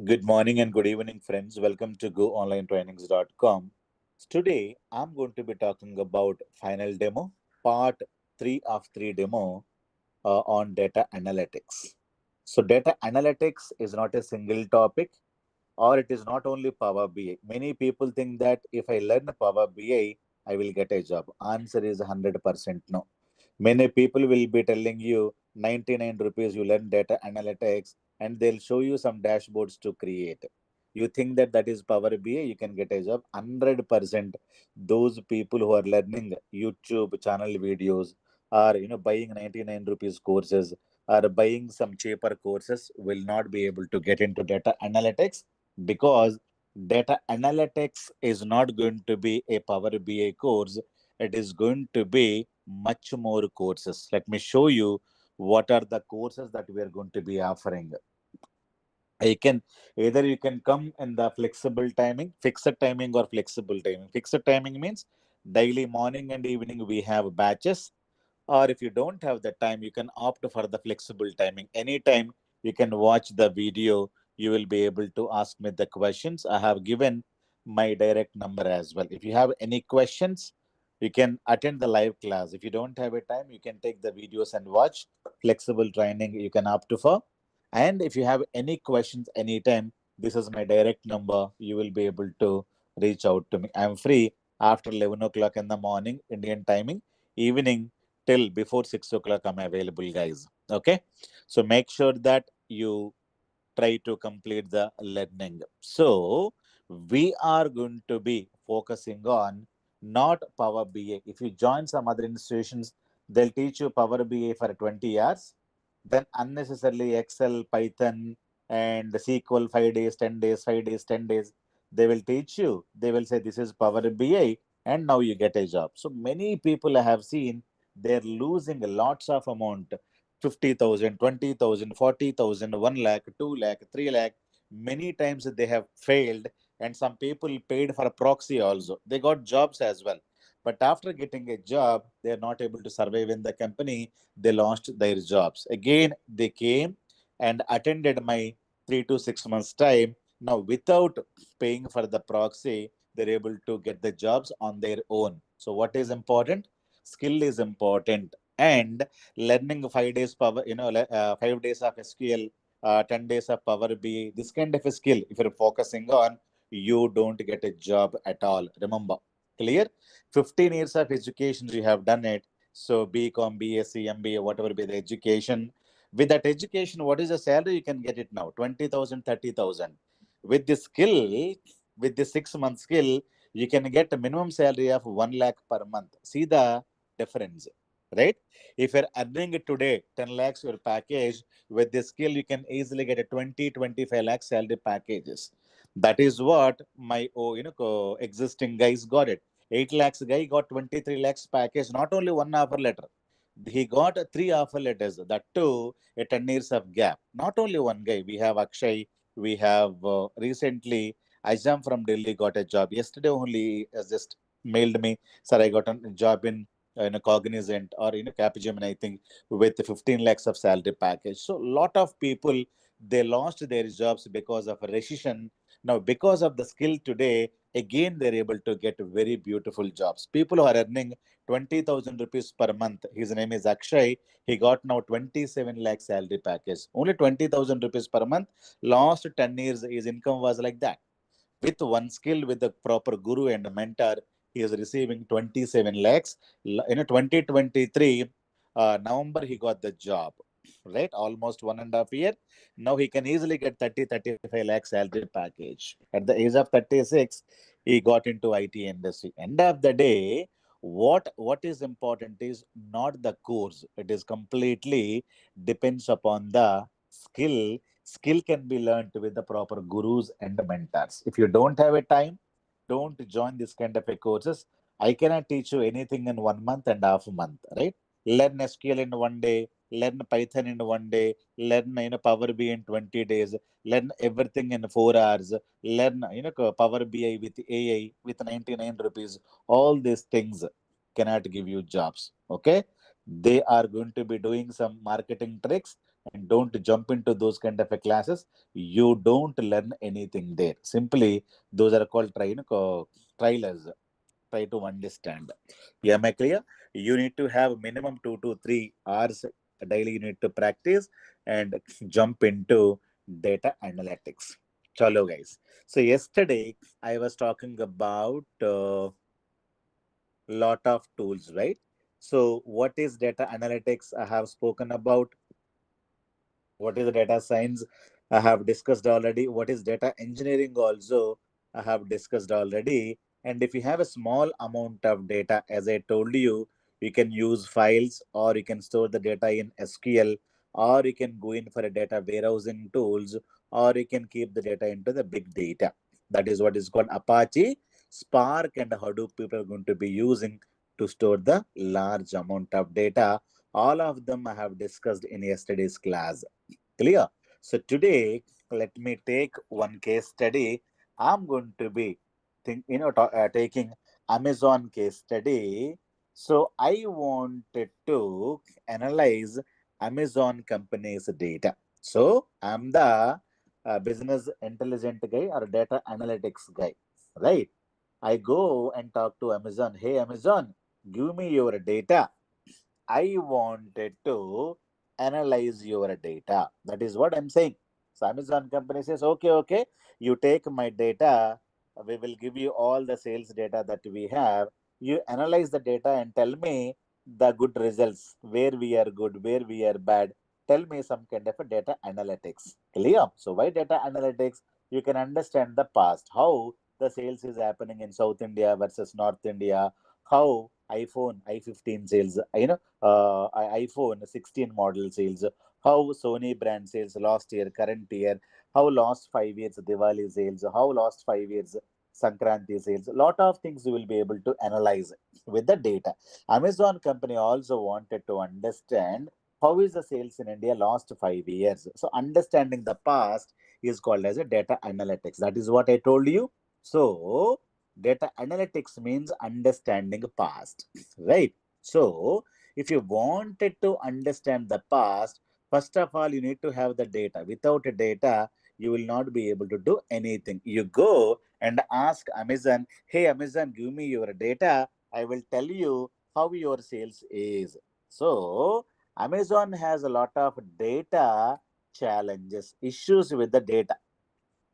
Good morning and good evening, friends. Welcome to goonlinetrainings.com. Today, I'm going to be talking about final demo, part 3 of 3 demo on data analytics. So, data analytics is not a single topic or it is not only Power BI. Many people think that if I learn Power BI, I will get a job. Answer is 100% no. Many people will be telling you 99 rupees you learn data analytics and they'll show you some dashboards to create. You think that that is Power BI, you can get a job. 100% those people who are learning YouTube channel videos or buying 99 rupees courses or buying some cheaper courses will not be able to get into data analytics because data analytics is not going to be a Power BI course. It is going to be much more courses. Let me show you what are the courses that we are going to be offering. I can either you can come in the flexible timing, fixed timing or flexible timing. Fixed timing means daily morning and evening we have batches, or if you don't have the time, you can opt for the flexible timing. Anytime you can watch the video, you will be able to ask me the questions. I have given my direct number as well. If you have any questions, you can attend the live class. If you don't have a time, you can take the videos and watch flexible training. You can opt for. And if you have any questions anytime, this is my direct number. You will be able to reach out to me. I'm free after 11 o'clock in the morning, Indian timing, evening till before 6 o'clock. I'm available, guys. Okay. So make sure that you try to complete the learning. So we are going to be focusing on not Power BI. If you join some other institutions, they'll teach you Power BI for 20 hours. Then unnecessarily Excel, Python, and SQL 5 days, 10 days, 5 days, 10 days. They will teach you. They will say this is Power BI, and now you get a job. So many people I have seen they're losing lots of amount 50,000, 20,000, 40,000, 1 lakh, 2 lakh, 3 lakh. Many times they have failed, and some people paid for a proxy also. They got jobs as well. But after getting a job, they are not able to survive in the company. They lost their jobs. Again, they came and attended my 3 to 6 months time. Now, without paying for the proxy, they're able to get the jobs on their own. So, what is important? Skill is important. And learning 5 days power, 5 days of SQL, 10 days of Power BI, this kind of a skill, if you're focusing on, you don't get a job at all. Remember, clear? 15 years of education, you have done it. So BCom, BSc, MBA, whatever be the education. With that education, what is the salary you can get it now? 20,000, 30,000. With the skill, with the 6 month skill, you can get a minimum salary of 1 lakh per month. See the difference, right? If you're earning it today, 10 lakhs your package, with this skill, you can easily get a 20, 25 lakh salary packages. That is what my existing guys got it. 8 lakhs guy got 23 lakhs package, not only one offer letter. He got three offer letters, that too, a 10 years of gap. Not only one guy, we have Akshay, we have recently Ajam from Delhi got a job. Yesterday only has just mailed me, sir, I got a job in a Cognizant or in a Capgemini, I think, with 15 lakhs of salary package. So lot of people, they lost their jobs because of a recession. Now, because of the skill today, again, they're able to get very beautiful jobs. People who are earning 20,000 rupees per month, his name is Akshay, he got now 27 lakh salary package. Only 20,000 rupees per month. Last 10 years, his income was like that. With one skill, with the proper guru and mentor, he is receiving 27 lakhs. In 2023, November, he got the job, right? Almost 1.5 year. Now he can easily get 30, 35 lakhs salary package. At the age of 36, he got into IT industry. End of the day, what is important is not the course. It is completely depends upon the skill. Skill can be learned with the proper gurus and mentors. If you don't have a time, don't join this kind of a courses. I cannot teach you anything in 1 month and half a month, right? Learn SQL in 1 day, learn Python in 1 day, learn Power BI in 20 days, learn everything in 4 hours, learn Power BI with AI with 99 rupees. All these things cannot give you jobs. Okay, they are going to be doing some marketing tricks and don't jump into those kind of a classes. You don't learn anything there. Simply, those are called trailers. Try to understand. Yeah, am I clear? You need to have minimum 2 to 3 hours daily. You need to practice and jump into data analytics. Chalo, guys. So yesterday I was talking about lot of tools, right? So what is data analytics? I have spoken about. What is data science? I have discussed already. What is data engineering? Also, I have discussed already. And if you have a small amount of data, as I told you can use files or you can store the data in SQL, or you can go in for a data warehousing tools, or you can keep the data into the big data. That is what is called Apache, Spark, and Hadoop people are going to be using to store the large amount of data. All of them I have discussed in yesterday's class. Clear? So today, let me take one case study. I'm going to be taking Amazon case study. So I wanted to analyze Amazon company's data. So I'm the business intelligent guy or data analytics guy, right? I go and talk to Amazon. Hey, Amazon, give me your data. I wanted to analyze your data. That is what I'm saying. So Amazon company says, okay, okay, you take my data. We will give you all the sales data that we have. You analyze the data and tell me the good results, where we are good, where we are bad. Tell me some kind of a data analytics. Clear? So why data analytics? You can understand the past, how the sales is happening in South India versus North India, how iPhone i15 sales, iPhone 16 model sales, how Sony brand sales last year, current year, how last 5 years Diwali sales, how last 5 years Sankranti sales. A lot of things you will be able to analyze with the data. Amazon company also wanted to understand how is the sales in India last 5 years. So understanding the past is called as a data analytics. That is what I told you. So data analytics means understanding past, right? So if you wanted to understand the past, first of all, you need to have the data. Without data, you will not be able to do anything. You go and ask Amazon, hey, Amazon, give me your data. I will tell you how your sales is. So Amazon has a lot of data challenges, issues with the data.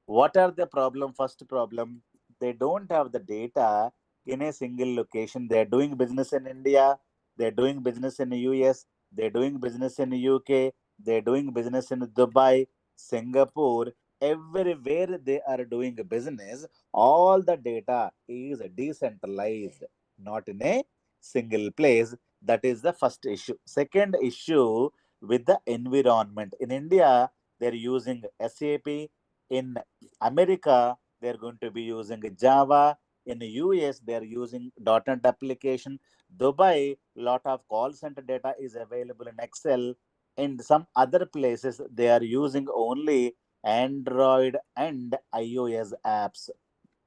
What are the problem? First problem, they don't have the data in a single location. They're doing business in India, they're doing business in the US, they're doing business in the UK, they're doing business in Dubai, Singapore, everywhere they are doing business, all the data is decentralized, not in a single place. That is the first issue. Second issue, with the environment. In India, they're using SAP. In America, they're going to be using Java. In the US, they're using .NET application. Dubai, lot of call center data is available in Excel. In some other places, they are using only Android and iOS apps.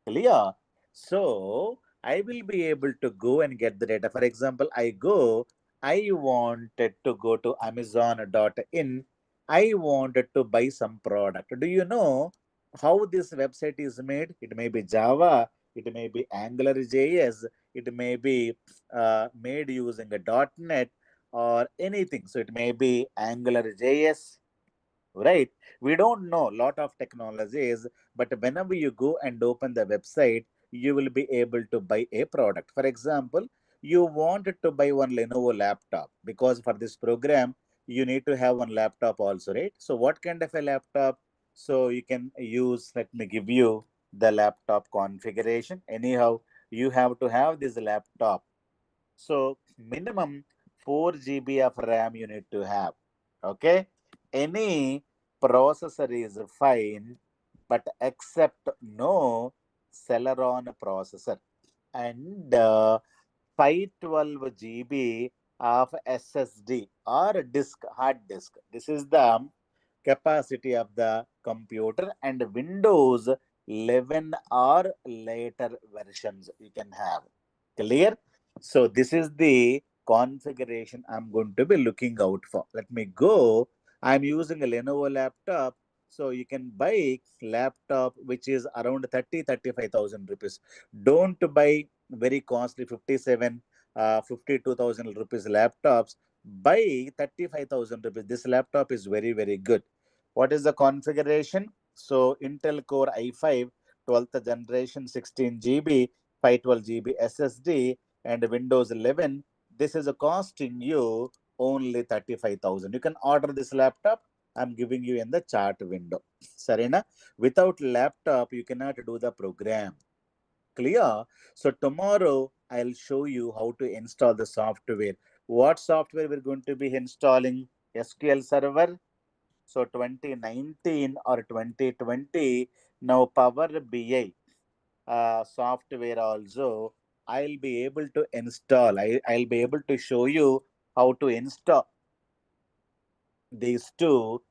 Clear? So I will be able to go and get the data. For example, I wanted to go to Amazon.in. I wanted to buy some product. Do you know how this website is made? It may be Java, it may be Angular JS, it may be made using a .NET or anything. So it may be Angular JS, right? We don't know a lot of technologies, but whenever you go and open the website, you will be able to buy a product. For example, you wanted to buy one Lenovo laptop because for this program you need to have one laptop also, right? So what kind of a laptop? So you can use, let me give you the laptop configuration. Anyhow, you have to have this laptop. So minimum 4 GB of RAM you need to have. Okay. Any processor is fine, but except no Celeron processor and 512 GB of SSD or disk, hard disk. This is the capacity of the computer, and Windows 11 or later versions you can have. Clear? So this is the configuration I'm going to be looking out for. Let me go I'm using a Lenovo laptop. So you can buy laptop which is around 35,000 rupees. Don't buy very costly 52,000 rupees laptops. Buy 35,000 rupees. This laptop is very, very good. What is the configuration? So Intel Core i5, 12th generation, 16 GB, 512 GB SSD, and Windows 11. This is costing you only 35,000. You can order this laptop. I'm giving you in the chart window. Sarena, without laptop, you cannot do the program. Clear? So tomorrow I'll show you how to install the software. What software we're going to be installing? SQL Server. So 2019 or 2020, now Power BI software also I'll be able to install. I'll be able to show you how to install these two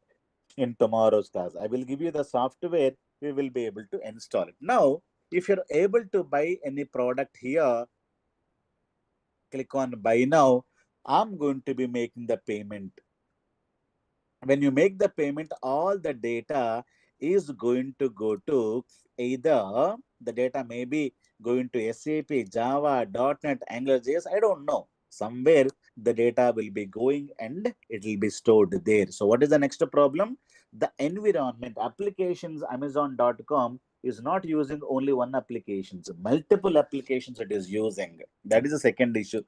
in tomorrow's class. I will give you the software, we will be able to install it. Now, if you're able to buy any product here, click on buy now. I'm going to be making the payment. When you make the payment, all the data is going to go to either the data may be going to SAP, Java, .NET, AngularJS, I don't know. Somewhere the data will be going and it will be stored there. So what is the next problem? The environment applications, Amazon.com is not using only one applications, multiple applications it is using. That is the second issue.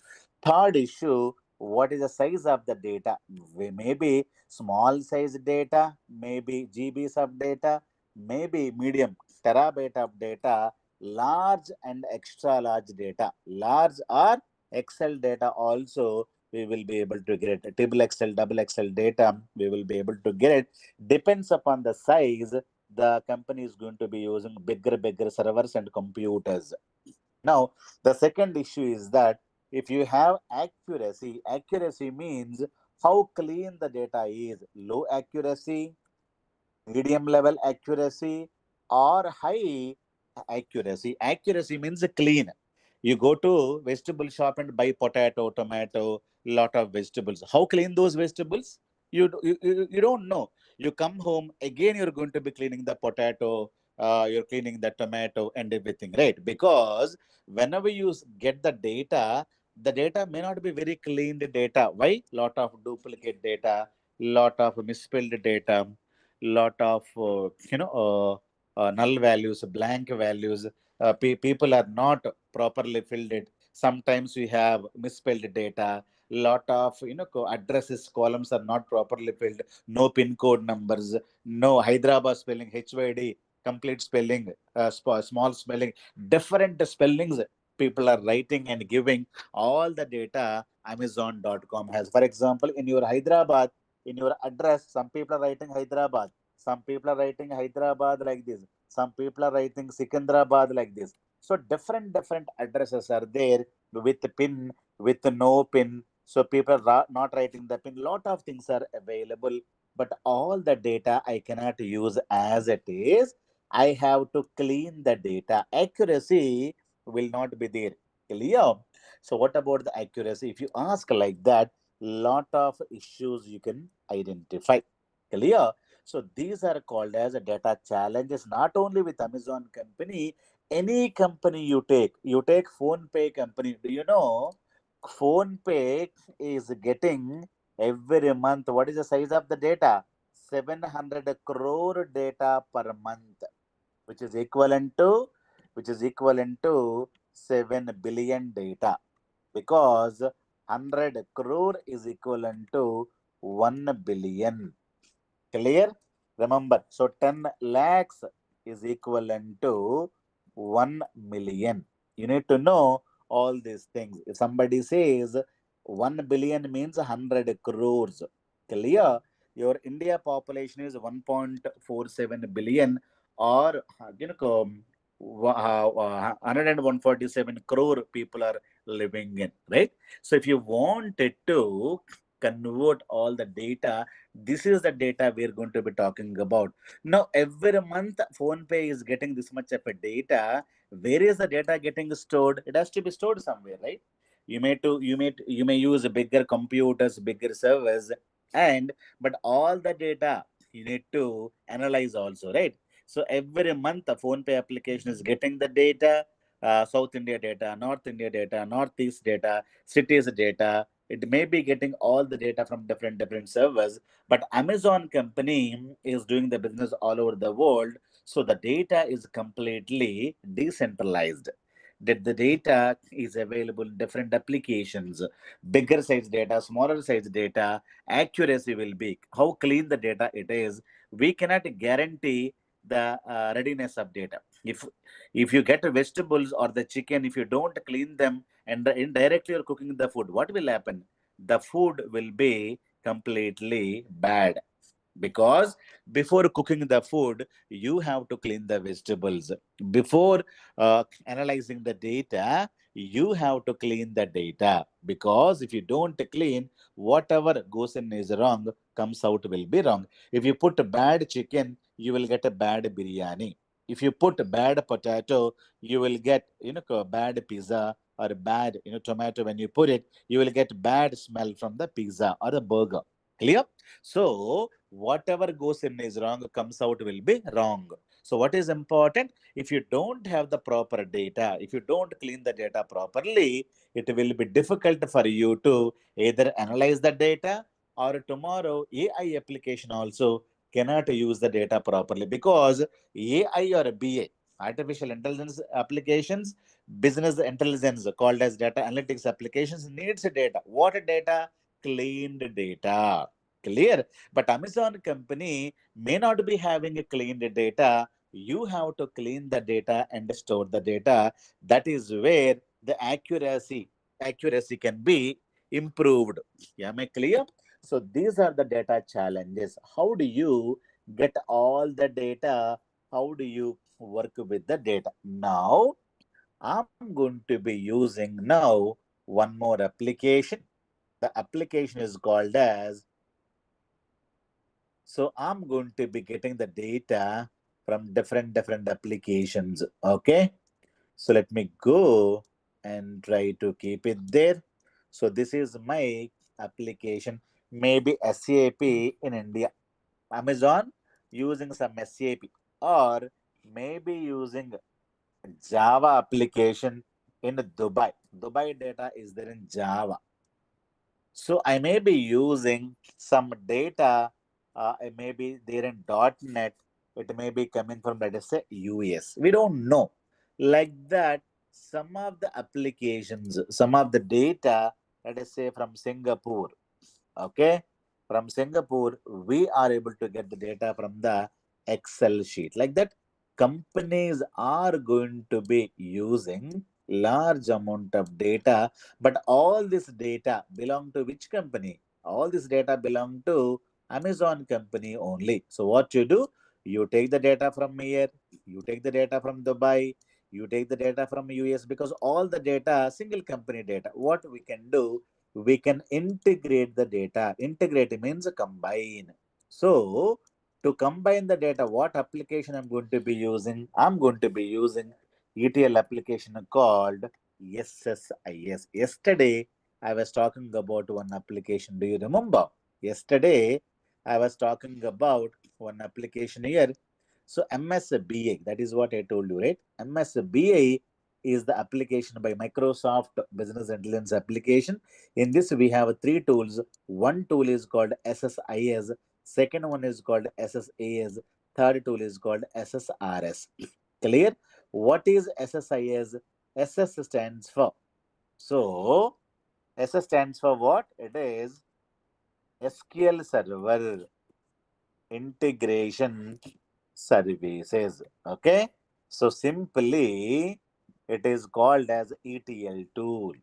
Third issue, what is the size of the data? Maybe small size data, maybe GBs of data, maybe medium terabyte of data, large and extra large data. Large or Excel data also we will be able to get it. Table Excel, double Excel data, we will be able to get it. Depends upon the size, the company is going to be using bigger servers and computers. Now, the second issue is that if you have accuracy, accuracy means how clean the data is. Low accuracy, medium level accuracy, or high accuracy. Accuracy means clean. You go to vegetable shop and buy potato, tomato, lot of vegetables. How clean those vegetables? You don't know. You come home again. You're going to be cleaning the potato. You're cleaning the tomato and everything, right? Because whenever you get the data may not be very cleaned data. Why? Lot of duplicate data, lot of misspelled data, lot of null values, blank values. People are not properly filled it. Sometimes we have misspelled data. Lot of addresses columns are not properly filled. No pin code numbers. No Hyderabad spelling, HYD complete spelling, small spelling, different spellings. People are writing and giving all the data Amazon.com has. For example, in your Hyderabad, in your address, some people are writing Hyderabad, some people are writing Hyderabad like this, some people are writing Sikandrabad like this. So different addresses are there with pin, with no pin. So people are not writing the pin. Lot of things are available, but all the data I cannot use as it is. I have to clean the data. Accuracy will not be there. Clear? So what about the accuracy? If you ask like that, lot of issues you can identify. Clear? So these are called as a data challenges, not only with Amazon company, any company you take Phone Pay company. Do you know Phone Pay is getting every month? What is the size of the data? 700 crore data per month, which is equivalent to 7 billion data, because 100 crore is equivalent to 1 billion. Clear? Remember, so 10 lakhs is equivalent to 1 million. You need to know all these things. If somebody says 1 billion means 100 crores, clear? Your India population is 1.47 billion, or 147 crore people are living in, right? So if you wanted to convert all the data, this is the data we're going to be talking about. Now, every month, PhonePe is getting this much of a data. Where is the data getting stored? It has to be stored somewhere, right? You may use bigger computers, bigger servers. But all the data you need to analyze also, right? So every month the phone pay application is getting the data, South India data, North India data, Northeast data, cities data. It may be getting all the data from different servers, but Amazon company is doing the business all over the world, so the data is completely decentralized. That the data is available in different applications, bigger size data, smaller size data, accuracy will be how clean the data it is. We cannot guarantee the readiness of data. If you get vegetables or the chicken, if you don't clean them and indirectly you're cooking the food, what will happen? The food will be completely bad, because before cooking the food you have to clean the vegetables. Before analyzing the data, you have to clean the data, because if you don't clean, whatever goes in is wrong, comes out will be wrong. If you put bad chicken, you will get a bad biryani. If you put bad potato, you will get bad pizza, or bad tomato. When you put it, you will get bad smell from the pizza or the burger. Clear? So whatever goes in is wrong, comes out will be wrong. So what is important? If you don't have the proper data, if you don't clean the data properly, it will be difficult for you to either analyze the data, or tomorrow AI application also cannot use the data properly, because AI or BA, artificial intelligence applications, business intelligence called as data analytics applications, needs data. What data? Cleaned data. Clear? But Amazon company may not be having a cleaned data. You have to clean the data and store the data. That is where the accuracy can be improved. Yeah, am I clear? So these are the data challenges. How do you get all the data? How do you work with the data? Now, I'm going to be using now one more application. The application is called as, so I'm going to be getting the data from different applications. Okay. So let me go and try to keep it there. So this is my application, maybe SAP in India. Amazon using some SAP, or maybe using Java application in Dubai. Dubai data is there in Java. So I may be using some data, it may be there in .NET, it may be coming from, let us say, US. We don't know. Like that, some of the applications, some of the data, let us say from Singapore, okay, from Singapore, we are able to get the data from the Excel sheet. Like that, companies are going to be using large amount of data, but all this data belong to which company? All this data belong to Amazon company only. So what you do? You take the data from here, you take the data from Dubai, you take the data from US, because all the data single company data. What we can do? We can integrate the data. Integrate means combine. So to combine the data, what application I'm going to be using? I'm going to be using ETL application called SSIS. Yesterday, I was talking about one application. Do you remember? Yesterday, I was talking about one application here. So MSBA, that is what I told you, right? MSBA is the application by Microsoft Business Intelligence application. In this, we have three tools. One tool is called SSIS. Second one is called SSAS. Third tool is called SSRS. Clear? What is SSIS? SS stands for. So, SS stands for what? It is SQL Server Integration Services. Okay. So, simply, it is called as ETL tool.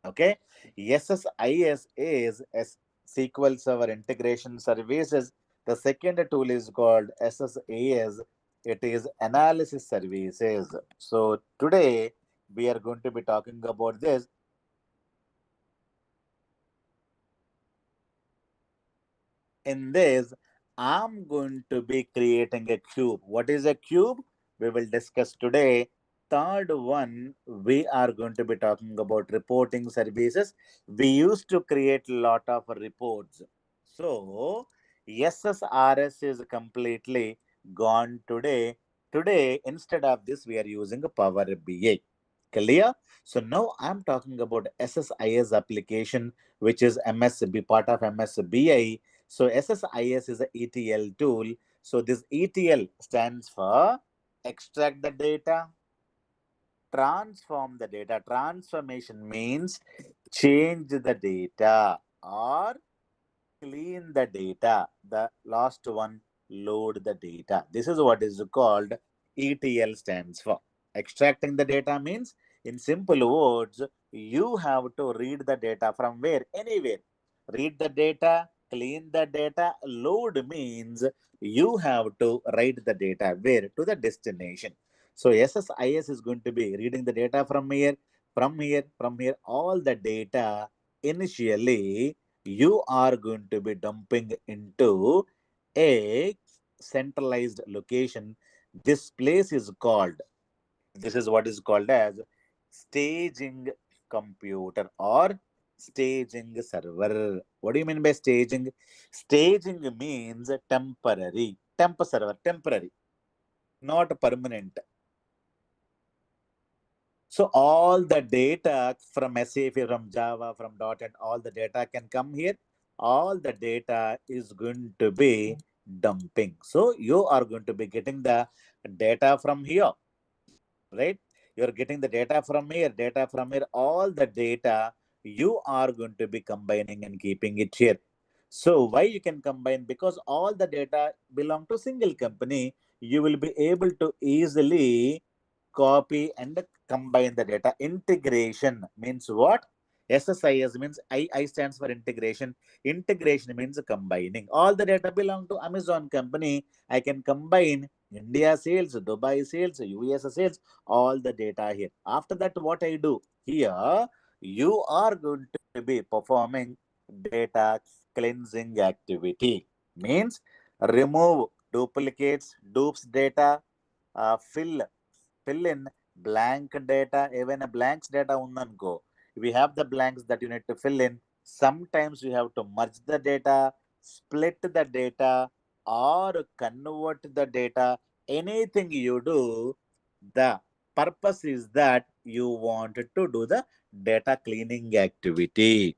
Okay. SSIS is SQL Server Integration Services. The second tool is called SSAS. It is Analysis Services. So today we are going to be talking about this. In this, I'm going to be creating a cube. What is a cube? We will discuss today. Third one, we are going to be talking about reporting services. We used to create a lot of reports. So SSRS is completely gone today. Today, instead of this, we are using Power BI. Clear? So now I'm talking about SSIS application, which is MSB, part of MSBI. So SSIS is a ETL tool. So this ETL stands for extract the data, transform the data. Transformation means change the data or clean the data. The last one, load the data. This is what is called ETL stands for. Extracting the data means, in simple words, you have to read the data from where? Anywhere. Read the data, clean the data. Load means you have to write the data where? To the destination. So SSIS is going to be reading the data from here, from here, all the data initially you are going to be dumping into a centralized location. This place is called, this is what is called as staging computer or staging server. What do you mean by staging? Staging means temporary, temp server, temporary, not permanent. So all the data from SAP, from Java, from .NET, all the data can come here. All the data is going to be dumping. So you are going to be getting the data from here, right? You're getting the data from here, all the data you are going to be combining and keeping it here. So why you can combine? Because all the data belong to single company. You will be able to easily copy and combine the data. Integration means what? SSIS means I stands for integration. Integration means combining. All the data belong to Amazon company. I can combine India sales, Dubai sales, US sales, all the data here. After that, what I do here, you are going to be performing data cleansing activity. Means remove duplicates, dupes data, fill in blank data. Even a blanks data undanko, we have the blanks that you need to fill in. Sometimes you have to merge the data, split the data, or convert the data. Anything you do, the purpose is that you want to do the data cleaning activity.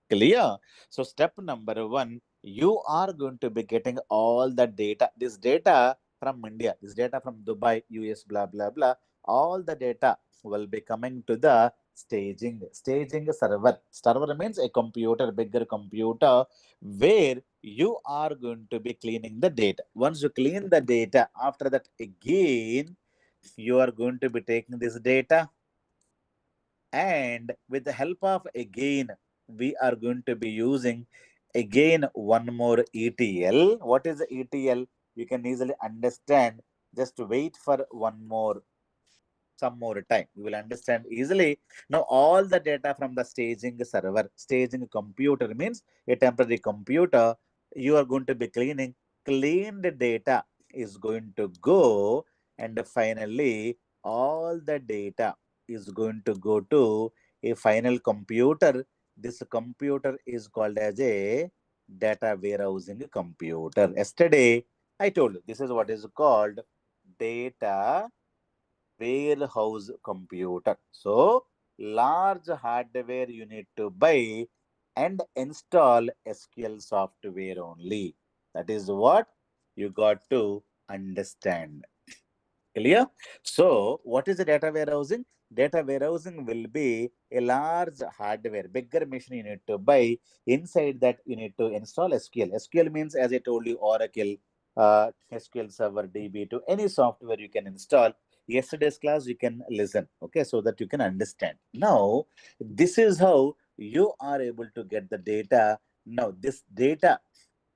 Clear? So step number one, you are going to be getting all the data. This data from India, this data from Dubai, US, blah blah blah, all the data will be coming to the staging server. Server means a computer, bigger computer, where you are going to be cleaning the data. Once you clean the data, after that again you are going to be taking this data, and with the help of again we are going to be using again one more ETL. What is the ETL? You can easily understand. Just wait for one more, some more time, you will understand easily. Now all the data from the staging server, staging computer means a temporary computer, you are going to be cleaning. Cleaned data is going to go, and finally all the data is going to go to a final computer. This computer is called as a data warehousing computer. Yesterday I told you this is what is called data warehouse computer. So large hardware you need to buy and install SQL software only. That is what you got to understand. Clear? So, what is the data warehousing? Data warehousing will be a large hardware, bigger machine you need to buy. Inside that, you need to install SQL. SQL means, as I told you, Oracle, SQL Server, DB, to any software you can install. Yesterday's class, you can listen, okay, so that you can understand. Now, this is how you are able to get the data. Now, this data,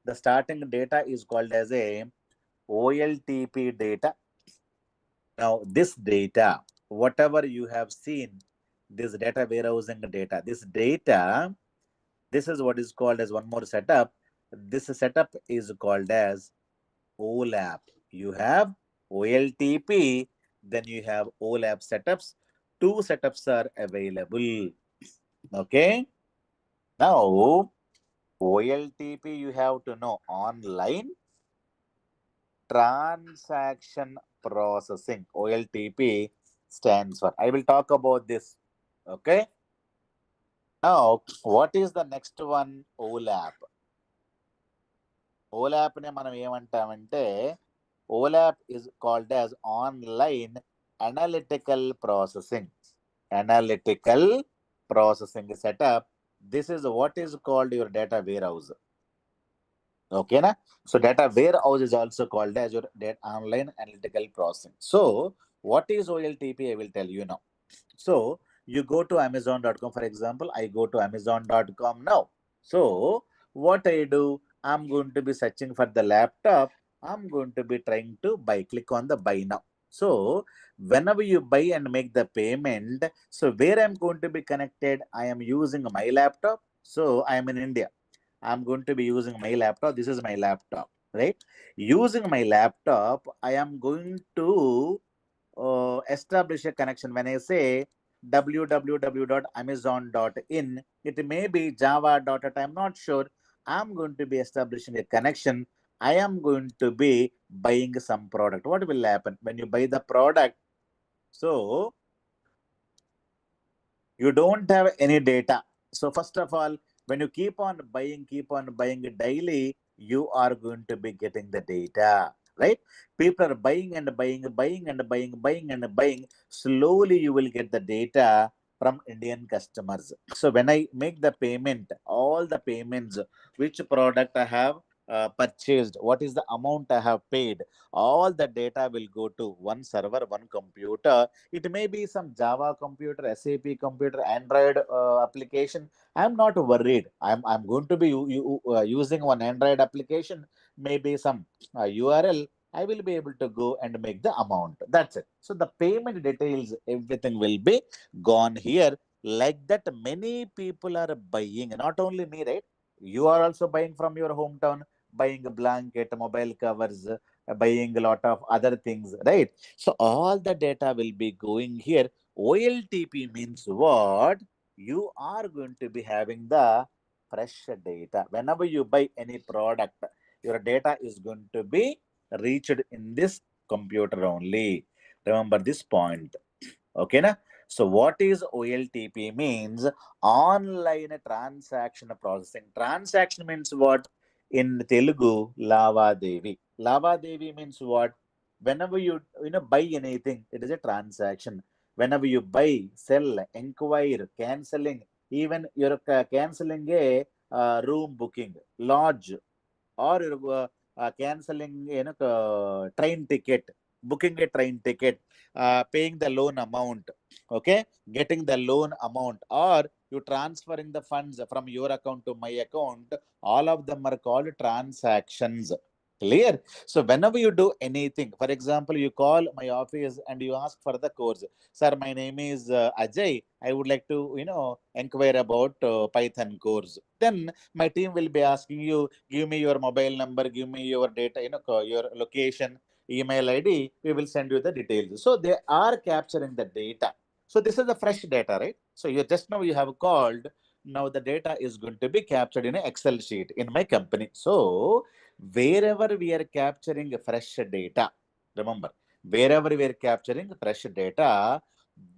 the starting data is called as a OLTP data. Now, this data, whatever you have seen, this data warehousing data, this is what is called as one more setup. This setup is called as OLAP. You have OLTP, then you have OLAP setups. Two setups are available. Okay. Now, OLTP you have to know, online transaction processing. OLTP stands for. I will talk about this. Okay. Now, what is the next one? OLAP. OLAP ne మనం ఏమంటామంటే OLAP is called as online analytical processing. Analytical processing setup. This is what is called your data warehouse. Okay, na? So data warehouse is also called as your data online analytical processing. So what is OLTP? I will tell you now. So you go to Amazon.com, for example. I go to Amazon.com now. So what I do, I'm going to be searching for the laptop. I'm going to be trying to buy. Click on the buy now. So whenever you buy and make the payment, so where I'm going to be connected, I am using my laptop. So I am in India. I'm going to be using my laptop. This is my laptop, right? Using my laptop, I am going to establish a connection. When I say www.amazon.in, it may be java.at, I'm not sure. I'm going to be establishing a connection. I am going to be buying some product. What will happen when you buy the product? So you don't have any data. So first of all, when you keep on buying daily, you are going to be getting the data, right? People are buying and buying. Slowly you will get the data from Indian customers. So when I make the payment, all the payments, which product I have purchased, what is the amount I have paid, all the data will go to one server, one computer. It may be some Java computer, SAP computer, Android application. I'm not worried. I'm going to be using one Android application, maybe some URL. I will be able to go and make the amount. That's it. So the payment details, everything will be gone here. Like that, many people are buying. Not only me, right? You are also buying from your hometown, buying a blanket, mobile covers, buying a lot of other things, right? So all the data will be going here. OLTP means what? You are going to be having the fresh data. Whenever you buy any product, your data is going to be reached in this computer only. Remember this point. Okay, na? So what is OLTP means? Online transaction processing. Transaction means what? In Telugu, Lavadevi. Lavadevi means what? Whenever you buy anything, it is a transaction. Whenever you buy, sell, inquire, canceling, even you're canceling a room booking, lodge, or canceling train ticket, booking a train ticket, paying the loan amount, okay, getting the loan amount, or you transferring the funds from your account to my account, all of them are called transactions. Clear? So whenever you do anything, for example, you call my office and you ask for the course. Sir, my name is Ajay. I would like to inquire about Python course. Then my team will be asking you, give me your mobile number, give me your data, your location, email ID. We will send you the details. So they are capturing the data. So this is the fresh data, right? So you just now you have called. Now the data is going to be captured in an Excel sheet in my company. So wherever we are capturing fresh data, remember, wherever we are capturing fresh data,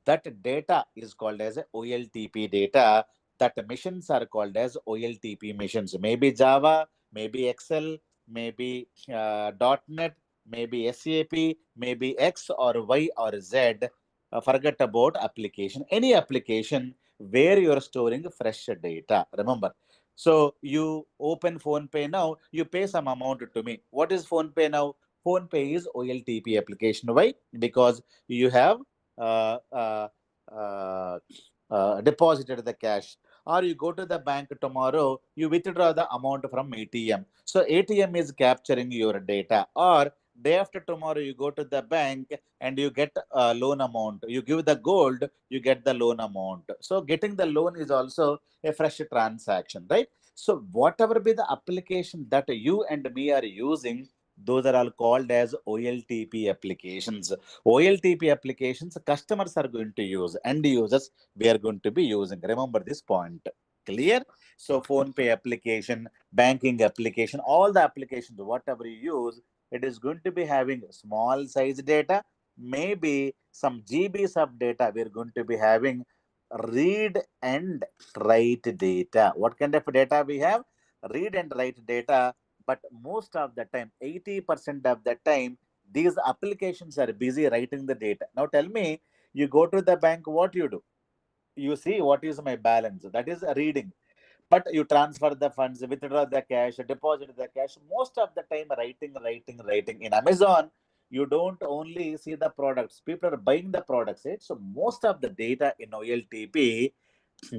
that data is called as a OLTP data. That machines are called as OLTP machines. Maybe Java, maybe Excel, maybe .NET, maybe SAP, maybe X or Y or Z. Forget about application. Any application where you are storing fresh data. Remember. So you open PhonePe now, you pay some amount to me. What is PhonePe now? PhonePe is OLTP application. Why? Because you have uh, uh, uh, deposited the cash, or you go to the bank tomorrow, you withdraw the amount from ATM. So ATM is capturing your data. Or day after tomorrow, you go to the bank and you get a loan amount. You give the gold, you get the loan amount. So getting the loan is also a fresh transaction, right? So whatever be the application that you and me are using, those are all called as OLTP applications. OLTP applications customers are going to use, end users we are going to be using. Remember this point. Clear? So phone pay application, banking application, all the applications, whatever you use, it is going to be having small size data, maybe some GBs of data. We're going to be having read and write data. What kind of data we have? Read and write data. But most of the time, 80% of the time, these applications are busy writing the data. Now tell me, you go to the bank, what you do? You see what is my balance. That is reading. But you transfer the funds, withdraw the cash, deposit the cash. Most of the time, writing. In Amazon, you don't only see the products. People are buying the products. Right? So most of the data in OLTP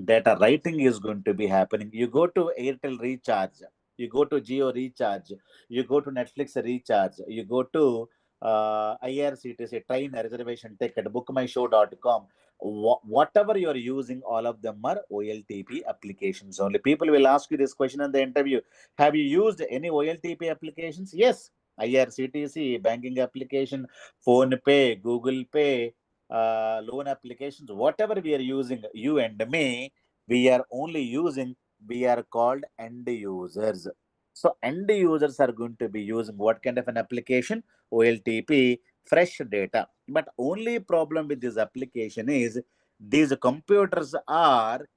data writing is going to be happening. You go to Airtel recharge, you go to Geo recharge, you go to Netflix recharge, you go to IRCTC train reservation ticket, bookmyshow.com. Whatever you are using, all of them are OLTP applications only. People will ask you this question in the interview: have you used any OLTP applications? Yes, IRCTC, banking application, phone pay, Google Pay, loan applications, whatever we are using, you and me, we are only using, we are called end users. So end users are going to be using what kind of an application? OLTP, fresh data. But only problem with this application is these computers are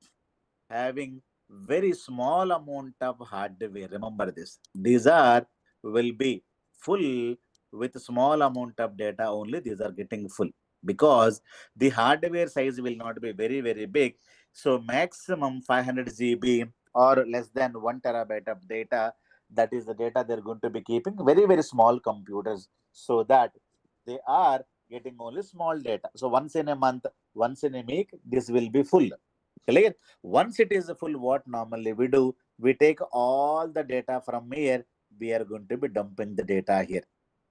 having very small amount of hardware. Remember this. These are will be full with small amount of data only. These are getting full because the hardware size will not be very big. So maximum 500 GB or less than 1 TB of data. That is the data they're going to be keeping. Very small computers, so that they are getting only small data. So once in a month, once in a week, this will be full. Clear? Once it is full, what normally we do, we take all the data from here, we are going to be dumping the data here.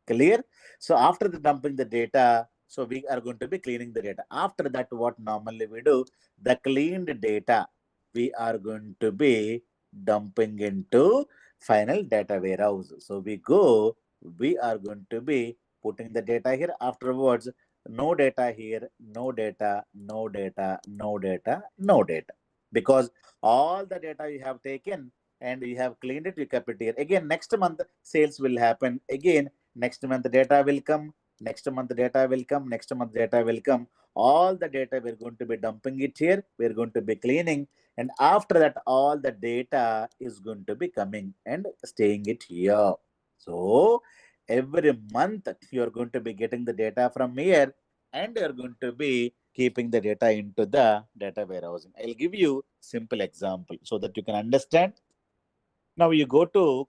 Clear? So after the dumping the data, so we are going to be cleaning the data. After that, what normally we do, the cleaned data, we are going to be dumping into final data warehouse. So we are going to be putting the data here. Afterwards, no data here, no data, no data, no data, no data. Because all the data you have taken and you have cleaned it, you kept it here. Again, next month, sales will happen. Again, next month data will come, next month data will come, next month data will come. All the data we're going to be dumping it here, we're going to be cleaning, and after that all the data is going to be coming and staying it here. So every month you're going to be getting the data from here, and you're going to be keeping the data into the data warehousing. I'll give you simple example so that you can understand. Now you go to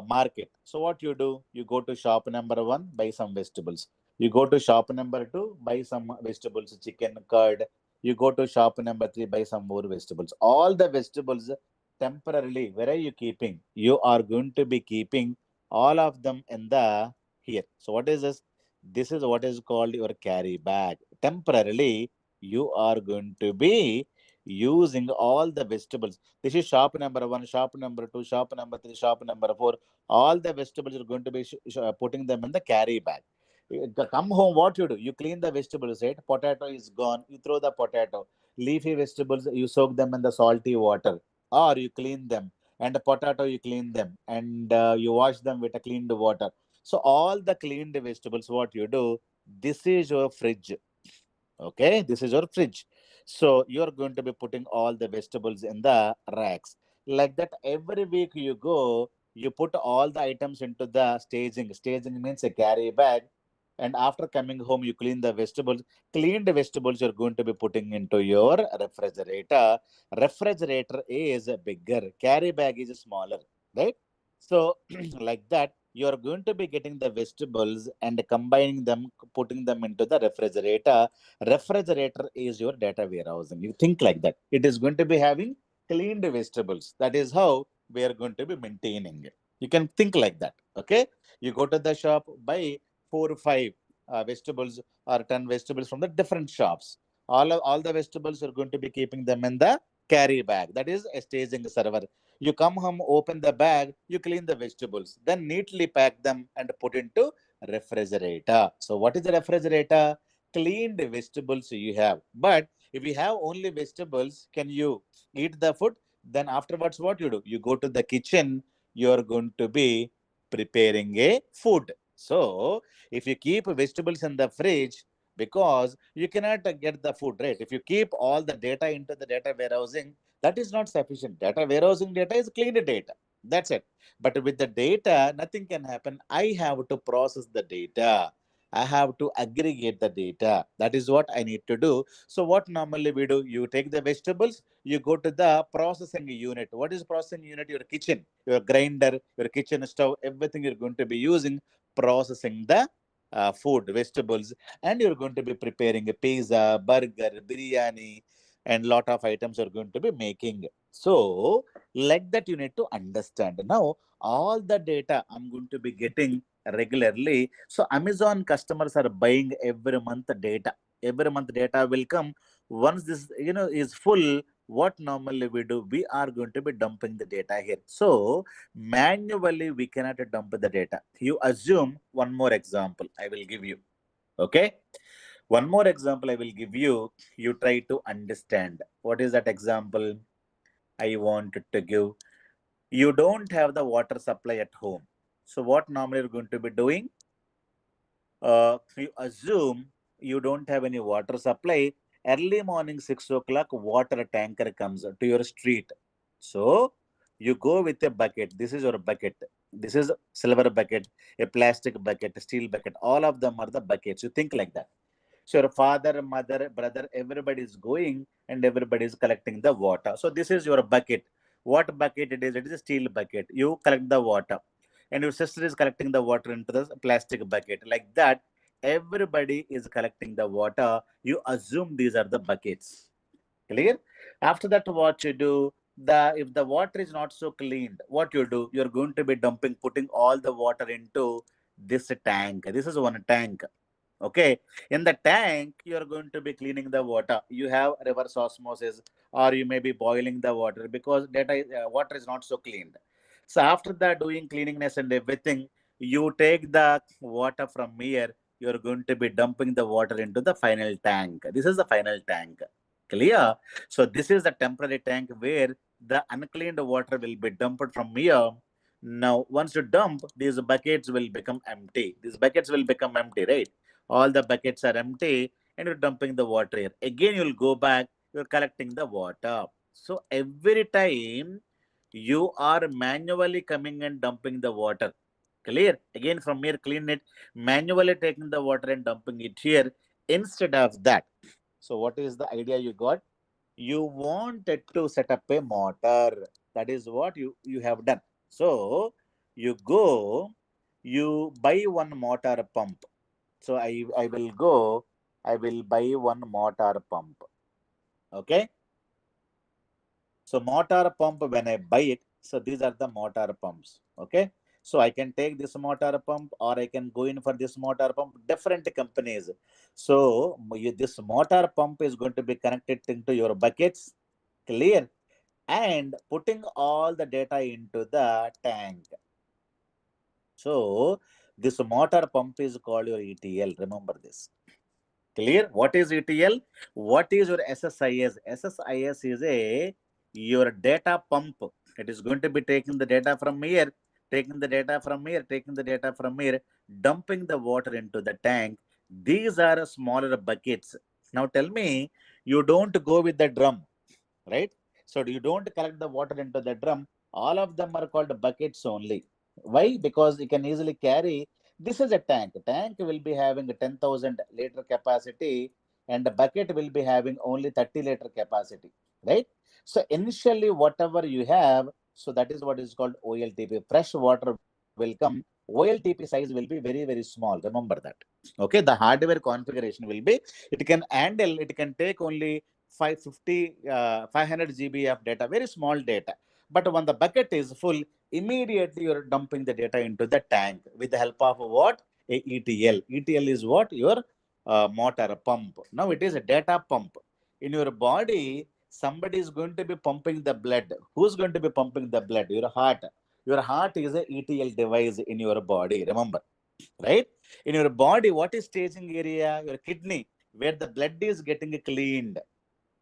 market. So what you do? You go to shop number one, buy some vegetables. You go to shop number two, buy some vegetables, chicken, curd. You go to shop number three, buy some more vegetables. All the vegetables temporarily, where are you keeping? You are going to be keeping all of them in the here. So what is this? This is what is called your carry bag. Temporarily, you are going to be using all the vegetables. This is shop number one, shop number two, shop number three, shop number four. All the vegetables are going to be putting them in the carry bag. Come home, what you do? You clean the vegetables, right? Potato is gone. You throw the potato. Leafy vegetables, you soak them in the salty water, or you clean them. And the potato, you clean them, and you wash them with a cleaned water. So all the cleaned vegetables, what you do? This is your fridge. Okay, this is your fridge. So you're going to be putting all the vegetables in the racks. Like that, every week you go, you put all the items into the staging. Staging means a carry bag. And after coming home, you clean the vegetables. Cleaned vegetables you're going to be putting into your refrigerator. Refrigerator is bigger. Carry bag is smaller, right? So like that, you're going to be getting the vegetables and combining them, putting them into the refrigerator. Refrigerator is your data warehousing. You think like that. It is going to be having cleaned vegetables. That is how we are going to be maintaining it. You can think like that. Okay. You go to the shop, buy 4 or 5 vegetables or 10 vegetables from the different shops. All the vegetables you're going to be keeping them in the carry bag. That is a staging server. You come home, open the bag, you clean the vegetables, then neatly pack them and put into refrigerator. So what is the refrigerator? Cleaned vegetables you have. But if you have only vegetables, can you eat the food? Then afterwards, what you do? You go to the kitchen, you're going to be preparing a food. So if you keep vegetables in the fridge, because you cannot get the food, right? If you keep all the data into the data warehousing, that is not sufficient. Data warehousing data is clean data. That's it. But with the data, nothing can happen. I have to process the data. I have to aggregate the data. That is what I need to do. So what normally we do, you take the vegetables, you go to the processing unit. What is processing unit? Your kitchen, your grinder, your kitchen stove, everything you're going to be using, processing the food, vegetables, and you're going to be preparing a pizza, burger, biryani, and lot of items you're going to be making. So, like that, you need to understand. Now, all the data I'm going to be getting regularly. So, Amazon customers are buying every month data. Every month data will come. Once this is full, what normally we do, we are going to be dumping the data here. So manually we cannot dump the data. You assume, one more example I will give you. Okay, one more example I will give you. You try to understand. What is that example I want to give? You don't have the water supply at home. So what normally you're going to be doing? You assume you don't have any water supply. Early morning, 6 o'clock, water tanker comes to your street. So you go with a bucket. This is your bucket. This is silver bucket, a plastic bucket, a steel bucket. All of them are the buckets. You think like that. So your father, mother, brother, everybody is going and everybody is collecting the water. So this is your bucket. What bucket it is? It is a steel bucket. You collect the water. And your sister is collecting the water into the plastic bucket. Like that, everybody is collecting the water. You assume these are the buckets. Clear? After that, what you do, if the water is not so cleaned, what you do, you're going to be putting all the water into this tank. This is one tank. Okay, in the tank, you are going to be cleaning the water. You have reverse osmosis, or you may be boiling the water because water is not so cleaned. So after that, doing cleanliness and everything, you take the water from here. You are going to be dumping the water into the final tank. This is the final tank. Clear? So this is the temporary tank where the uncleaned water will be dumped from here. Now, once you dump, these buckets will become empty. These buckets will become empty, right? All the buckets are empty and you're dumping the water here. Again, you'll go back, you're collecting the water. So every time you are manually coming and dumping the water. Clear? Again, from here, clean it, manually taking the water and dumping it here. Instead of that, so what is the idea you got? You wanted to set up a motor. That is what you have done. So you go, you buy one motor pump. So I will go, I will buy one motor pump. Okay. So motor pump, when I buy it, so these are the motor pumps. Okay. So I can take this motor pump or I can go in for this motor pump, different companies. So this motor pump is going to be connected into your buckets. Clear? And putting all the data into the tank. So this motor pump is called your ETL. Remember this. Clear? What is ETL? What is your SSIS? SSIS is your data pump. It is going to be taking the data from here, taking the data from here, taking the data from here, dumping the water into the tank. These are smaller buckets. Now tell me, you don't go with the drum, right? So you don't collect the water into the drum. All of them are called buckets only. Why? Because you can easily carry. This is a tank. Tank will be having a 10,000 liter capacity and the bucket will be having only 30-liter capacity, right? So initially, whatever you have, so that is what is called OLTP. Fresh water will come. OLTP size will be very, very small. Remember that. Okay, the hardware configuration will be, it can handle, it can take only 500 GB of data, very small data. But when the bucket is full, immediately you're dumping the data into the tank with the help of what? A ETL. ETL is what? Your motor pump. Now it is a data pump. In your body, somebody is going to be pumping the blood. Who's going to be pumping the blood? Your heart. Your heart is a ETL device in your body. Remember, right? In your body, what is staging area? Your kidney, where the blood is getting cleaned,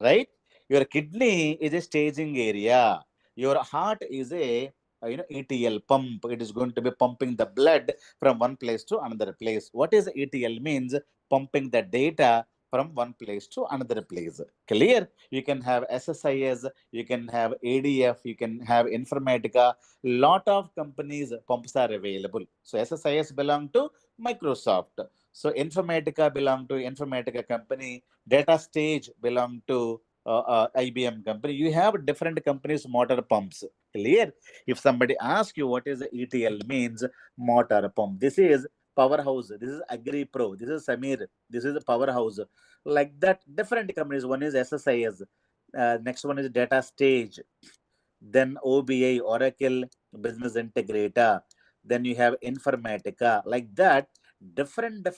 right? Your kidney is a staging area. Your heart is a ETL pump. It is going to be pumping the blood from one place to another place. What is ETL means? Pumping the data from one place to another place. Clear? You can have SSIS, you can have ADF, you can have Informatica. Lot of companies pumps are available. So SSIS belong to Microsoft. So Informatica belong to Informatica company. Data Stage belong to IBM company. You have different companies motor pumps. Clear? If somebody asks you what is the ETL means, motor pump. This is powerhouse. This is Agri Pro. This is Samir. This is a powerhouse. Like that, different companies. One is SSIS. Next one is Data Stage. Then OBI, Oracle Business Integrator. Then you have Informatica. Like that, different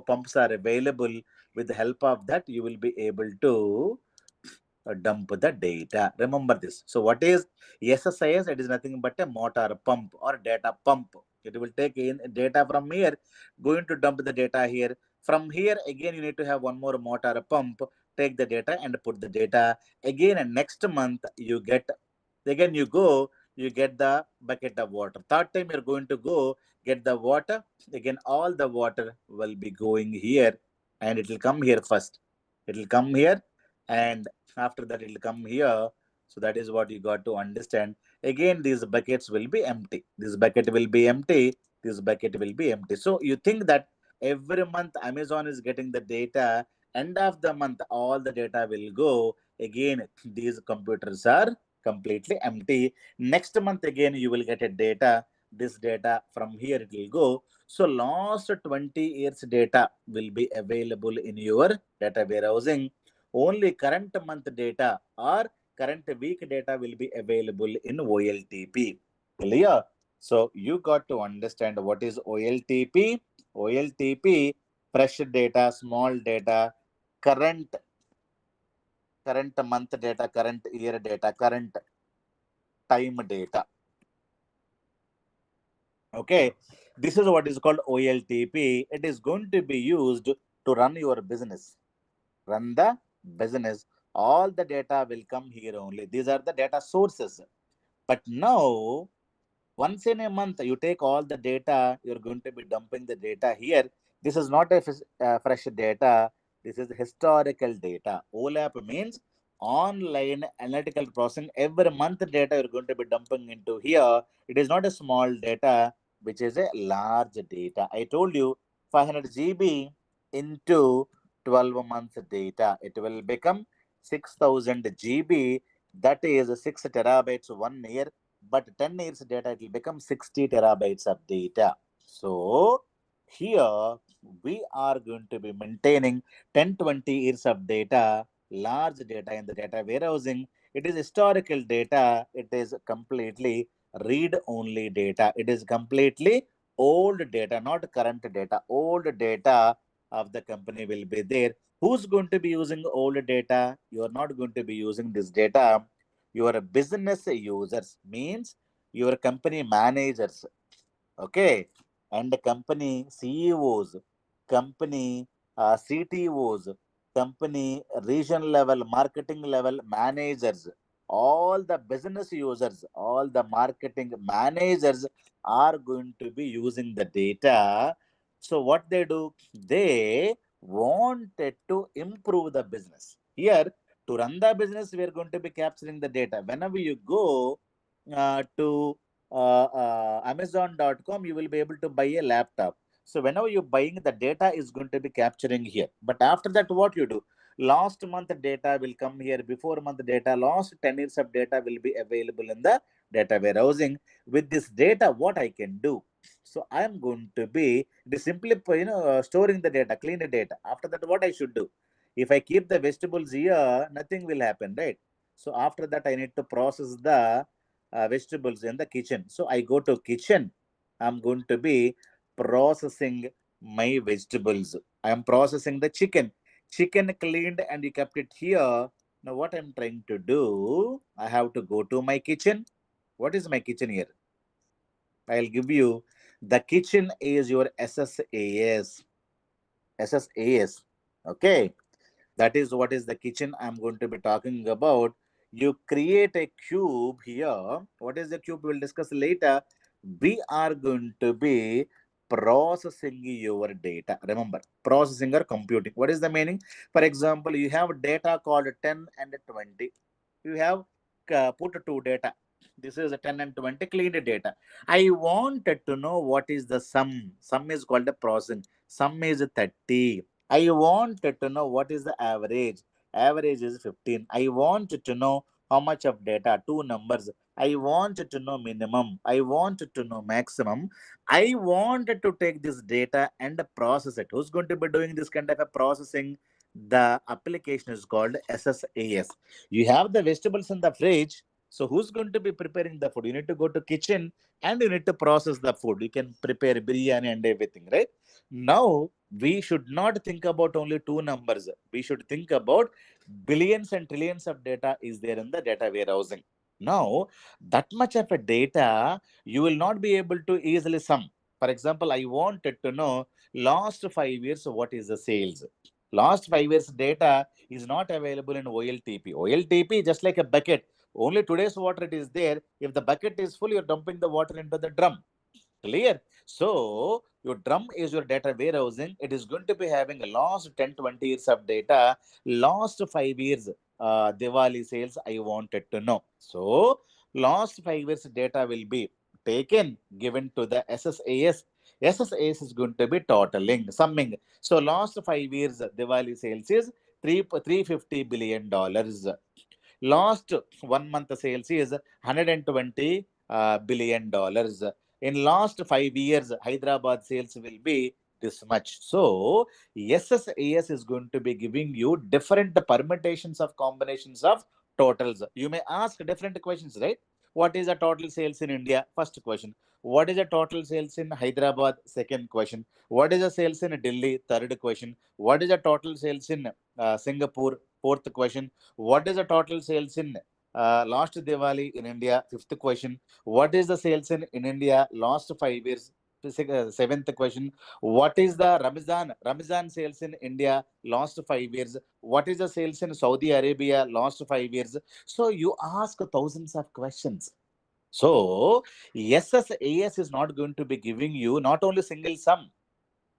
pumps are available. With the help of that, you will be able to dump the data. Remember this. So what is SSIS? It is nothing but a motor pump or data pump. It will take in data from here, going to dump the data here. From here, again, you need to have one more motor pump, take the data and put the data. Again, and next month, you get, again, you go, you get the bucket of water. Third time, you're going to go get the water. Again, all the water will be going here and it will come here first. It will come here and after that it will come here. So that is what you got to understand. Again, these buckets will be empty. This bucket will be empty. This bucket will be empty. So you think that every month Amazon is getting the data. End of the month, all the data will go. Again, these computers are completely empty. Next month, again, you will get a data. This data from here it will go. So last 20 years data will be available in your data warehousing. Only current month data or current week data will be available in OLTP. Clear? So you got to understand what is OLTP. OLTP, fresh data, small data, current month data, current year data, current time data. Okay, this is what is called OLTP. It is going to be used to run your business. Run the business. All the data will come here only. These are the data sources. But now, once in a month, you take all the data, you're going to be dumping the data here. This is not a fresh data. This is historical data. OLAP means online analytical processing. Every month data you're going to be dumping into here. It is not a small data, which is a large data. I told you 500 GB into 12 months data. It will become 6000 GB. That is 6 terabytes 1 year. But 10 years data, it will become 60 terabytes of data. So here we are going to be maintaining 10-20 years of data, large data in the data warehousing. It is historical data. It is completely read-only data. It is completely old data, not current data. Old data of the company will be there. Who's going to be using old data? You are not going to be using this data. Your business users means your company managers, okay, and company CEOs, company CTOs, company region level, marketing level managers, all the business users, all the marketing managers are going to be using the data. So what they do, they wanted to improve the business. Here, to run the business, we are going to be capturing the data. Whenever you go to Amazon.com, you will be able to buy a laptop. So whenever you're buying, the data is going to be capturing here. But after that, what you do? Last month data will come here, before month data, last 10 years of data will be available in the data warehousing. With this data, what I can do? So I am going to be simply storing the data, clean the data. After that, what I should do? If I keep the vegetables here, nothing will happen, right? So after that, I need to process the vegetables in the kitchen. So I go to kitchen. I'm going to be processing my vegetables. I am processing the chicken. Chicken cleaned and you kept it here. Now what I'm trying to do, I have to go to my kitchen. What is my kitchen here? I'll give you, the kitchen is your SSAS. SSAS. Okay. That is what is the kitchen I'm going to be talking about. You create a cube here. What is the cube? We'll discuss later. We are going to be processing your data. Remember, processing or computing. What is the meaning? For example, you have data called 10 and 20. You have put two data. This is a 10 and 20 cleaned data. I wanted to know what is the sum. Sum is called a processing. Sum is 30. I wanted to know what is the average. Average is 15. I wanted to know how much of data, two numbers. I wanted to know minimum. I wanted to know maximum. I wanted to take this data and process it. Who's going to be doing this kind of a processing? The application is called SSAS. You have the vegetables in the fridge. So who's going to be preparing the food? You need to go to kitchen and you need to process the food. You can prepare biryani and everything, right? Now we should not think about only two numbers. We should think about billions and trillions of data is there in the data warehousing. Now, that much of a data, you will not be able to easily sum. For example, I wanted to know last 5 years, what is the sales? Last 5 years data is not available in OLTP. OLTP just like a bucket. Only today's water it is there. If the bucket is full, you're dumping the water into the drum. Clear? So your drum is your data warehousing. It is going to be having a last 10, 20 years of data. Last 5 years Diwali sales, I wanted to know. So last 5 years data will be taken, given to the SSAS. SSAS is going to be totaling, summing. So last 5 years Diwali sales is $350 billion. Last 1 month sales is $120 billion. In last 5 years, Hyderabad sales will be this much. So SSAS is going to be giving you different permutations of combinations of totals. You may ask different questions, right? What is the total sales in India? First question. What is the total sales in Hyderabad? Second question. What is the sales in Delhi? Third question. What is the total sales in Singapore? Fourth question. What is the total sales in last Diwali in India? Fifth question. What is the sales in India last 5 years? Seventh question. What is the Ramazan sales in India last 5 years? What is the sales in Saudi Arabia last 5 years? So you ask thousands of questions. So SSAS is not going to be giving you not only single sum.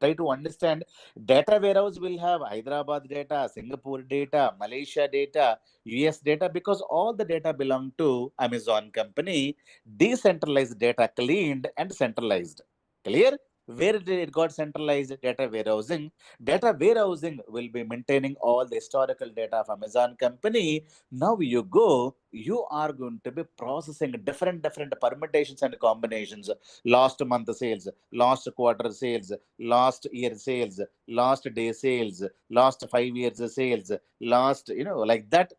Try to understand, data warehouse will have Hyderabad data, Singapore data, Malaysia data, US data, because all the data belong to Amazon company. Decentralized data cleaned and centralized. Clear? Where did it got centralized? Data warehousing. Data warehousing will be maintaining all the historical data of Amazon company. Now you go, you are going to be processing different permutations and combinations. Last month sales, last quarter sales, last year sales, last day sales, last 5 years sales, last, like that.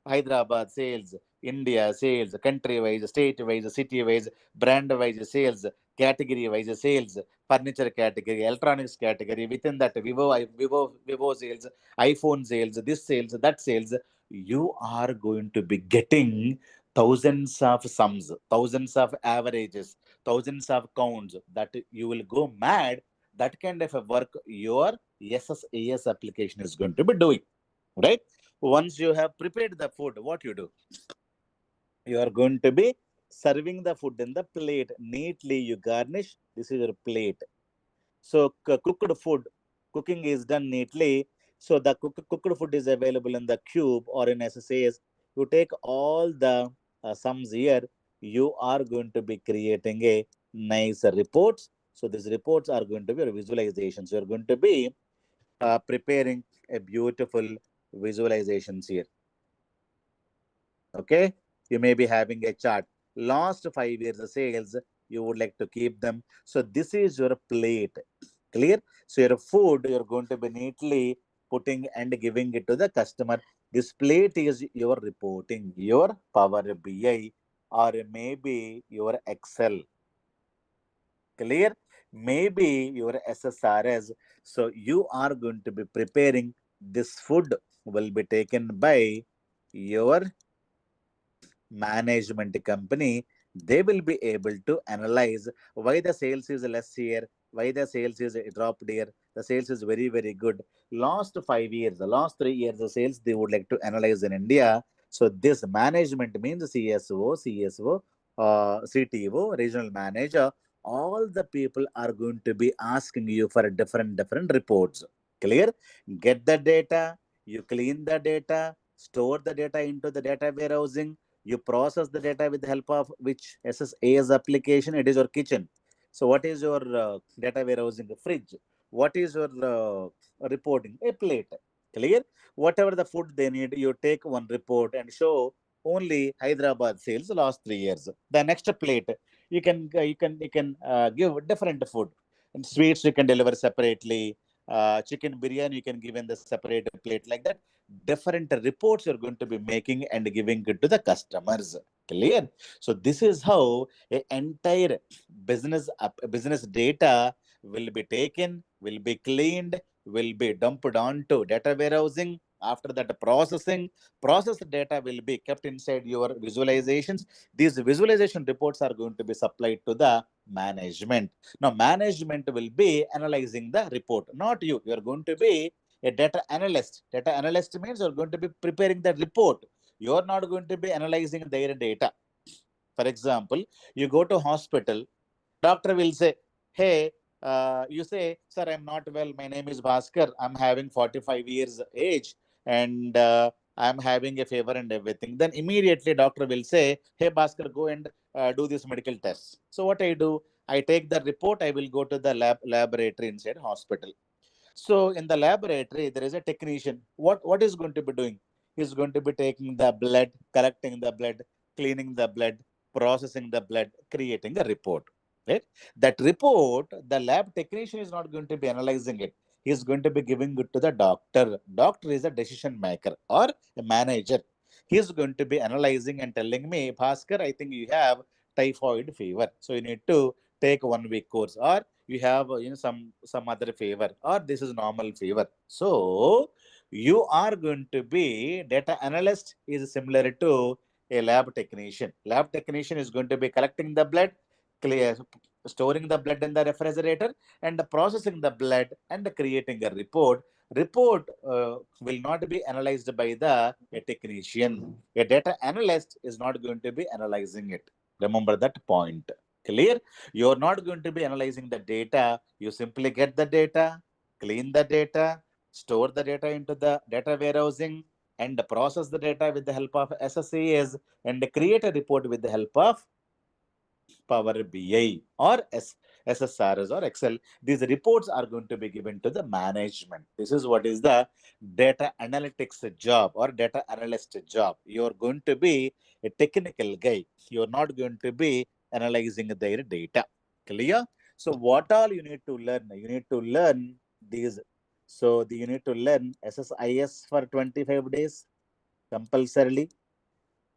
Hyderabad sales, India sales, country wise, state wise, city wise, brand wise sales, category wise sales, furniture category, electronics category. Within that, Vivo sales, iPhone sales, this sales, that sales. You are going to be getting thousands of sums, thousands of averages, thousands of counts, that you will go mad. That kind of a work your SSAS application is going to be doing, right? Once you have prepared the food, what you do? You are going to be serving the food in the plate. Neatly you garnish. This is your plate. So cooked food, cooking is done neatly. So the cooked food is available in the cube or in SSAS. You take all the sums here. You are going to be creating a nice reports. So these reports are going to be visualizations. You are going to be preparing a beautiful visualizations here. Okay, you may be having a chart. Last 5 years of sales, you would like to keep them. So this is your plate. Clear? So your food, you're going to be neatly putting and giving it to the customer. This plate is your reporting, your Power BI, or maybe your Excel. Clear? Maybe your SSRS. So you are going to be preparing this food will be taken by your management company. They will be able to analyze why the sales is less here, why the sales is dropped here. The sales is very good. Last 5 years, the last 3 years, the sales they would like to analyze in India. So this management means CSO, CTO, regional manager. All the people are going to be asking you for different reports. Clear? Get the data, you clean the data, store the data into the data warehousing, you process the data with the help of which SSAS application. It is your kitchen. So what is your data warehousing? The fridge. What is your reporting? A plate. Clear? Whatever the food they need, you take one report and show only Hyderabad sales last 3 years. The next plate, you can give different food. And sweets you can deliver separately. Chicken biryani you can give in the separate plate, like that. Different reports you're going to be making and giving it to the customers. Clear? So this is how a entire business data will be taken, will be cleaned, will be dumped onto data warehousing. After that, processed data will be kept inside your visualizations. These visualization reports are going to be supplied to the management. Now, management will be analyzing the report, not you. You are going to be a data analyst. Data analyst means you're going to be preparing the report. You're not going to be analyzing their data. For example, you go to hospital, doctor will say, hey, you say, sir, I'm not well. My name is Bhaskar. I'm having 45 years age and I'm having a fever and everything. Then immediately doctor will say, hey, Bhaskar, go and do this medical test. So what I do, I take the report, I will go to the laboratory inside hospital. So in the laboratory, there is a technician. What is going to be doing? He's going to be taking the blood, collecting the blood, cleaning the blood, processing the blood, creating a report. Right? That report, the lab technician is not going to be analyzing it. He is going to be giving it to the doctor. Doctor is a decision maker or a manager. He is going to be analyzing and telling me, Bhaskar, I think you have typhoid fever. So you need to take 1 week course, or you have some other fever, or this is normal fever. So you are going to be data analyst is similar to a lab technician. Lab technician is going to be collecting the blood, clear, storing the blood in the refrigerator, and processing the blood and creating a report. Report will not be analyzed by the a technician. A data analyst is not going to be analyzing it. Remember that point. Clear? You're not going to be analyzing the data. You simply get the data, clean the data, store the data into the data warehousing, and process the data with the help of SSAS, and create a report with the help of Power BI or SSRS or Excel. These reports are going to be given to the management. This is what is the data analytics job or data analyst job. You're going to be a technical guy. You're not going to be analyzing their data. Clear? So what all you need to learn? You need to learn these. So you need to learn SSIS for 25 days compulsorily,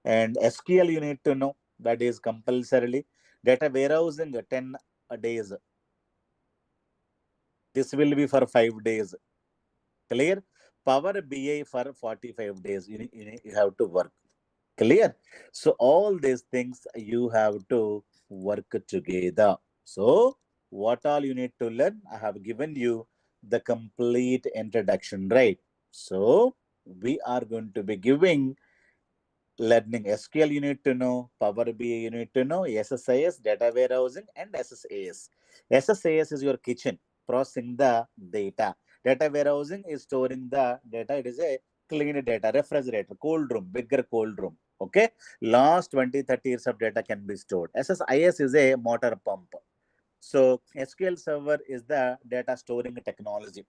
and SQL you need to know, that is compulsorily. Data warehousing 10 days. This will be for 5 days. Clear? Power BI for 45 days. You have to work. Clear? So all these things you have to work together. So what all you need to learn? I have given you the complete introduction, right? So we are going to be giving learning SQL you need to know, Power BI you need to know, SSIS, data warehousing, and SSAS. SSAS is your kitchen, processing the data. Data warehousing is storing the data. It is a clean data, refrigerator, cold room, bigger cold room. Okay. Last 20, 30 years of data can be stored. SSIS is a motor pump. So SQL Server is the data storing technology.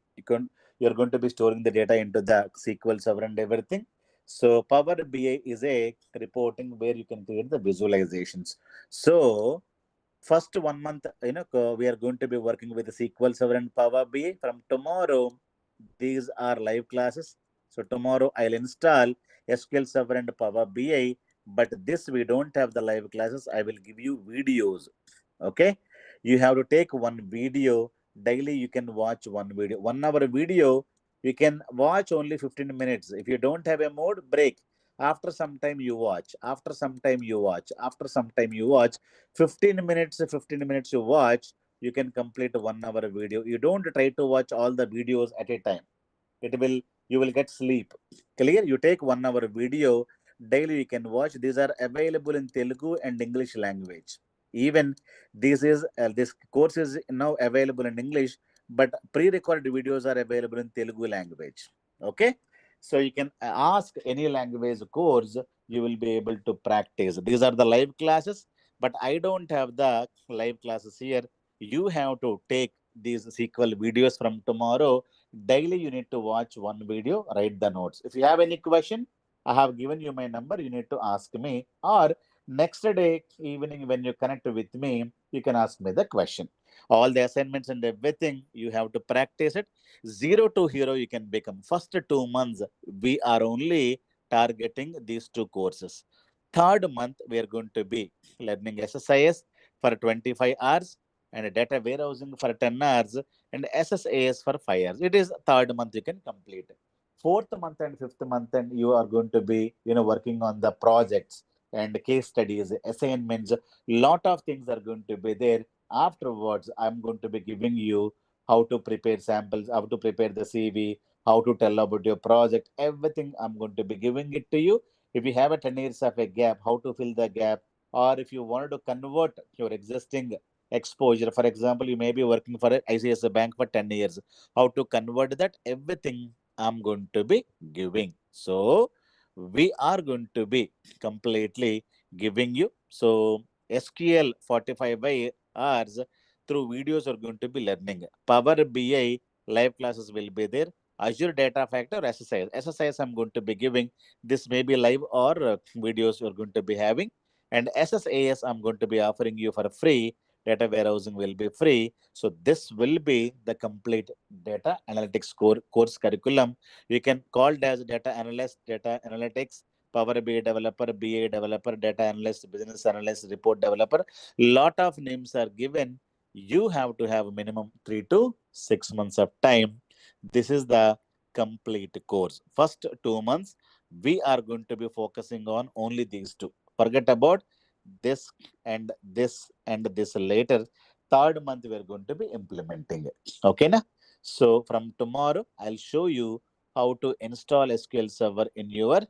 You're going to be storing the data into the SQL Server and everything. So Power BI is a reporting where you can create the visualizations. So first 1 month, we are going to be working with the SQL Server and Power BI. From tomorrow, these are live classes. So tomorrow I'll install SQL Server and Power BI. But this we don't have the live classes. I will give you videos. Okay, you have to take one video daily. You can watch one video, 1 hour video. You can watch only 15 minutes. If you don't have a mode, break. After some time you watch, after some time you watch, after some time you watch. 15 minutes you watch, you can complete 1 hour video. You don't try to watch all the videos at a time. It will, you will get sleep. Clear? You take 1 hour video daily you can watch. These are available in Telugu and English language. Even this course is now available in English, but pre-recorded videos are available in Telugu language. Okay, so you can ask any language course, you will be able to practice. These are the live classes, but I don't have the live classes here. You have to take these sequel videos from tomorrow. Daily you need to watch one video, write the notes. If you have any question, I have given you my number, you need to ask me, or next day evening when you connect with me, you can ask me the question. All the assignments and everything you have to practice it. Zero to hero you can become. First 2 months we are only targeting these two courses. Third month we are going to be learning SSIS for 25 hours and data warehousing for 10 hours and SSAS for 5 hours. It is third month you can complete. Fourth month and fifth month and you are going to be working on the projects and case studies, assignments. Lot of things are going to be there. Afterwards I'm going to be giving you how to prepare samples, how to prepare the CV, how to tell about your project. Everything I'm going to be giving it to you. If you have a 10 years of a gap, how to fill the gap, or if you wanted to convert your existing exposure. For example, you may be working for a ICICI bank for 10 years. How to convert that, everything I'm going to be giving. So we are going to be completely giving you. So SQL 45 by hours through videos are going to be learning. Power BI live classes will be there. Azure Data Factor, SSIS. SSIS I'm going to be giving. This may be live or videos you're going to be having. And SSAS I'm going to be offering you for free. Data warehousing will be free. So this will be the complete data analytics course curriculum. You can call it as data analyst, data analytics, Power BI developer, data analyst, business analyst, report developer. Lot of names are given. You have to have minimum 3 to 6 months of time. This is the complete course. First 2 months, we are going to be focusing on only these two. Forget about this and this and this later. Third month, we are going to be implementing it. Okay, na? So from tomorrow, I'll show you how to install SQL Server in your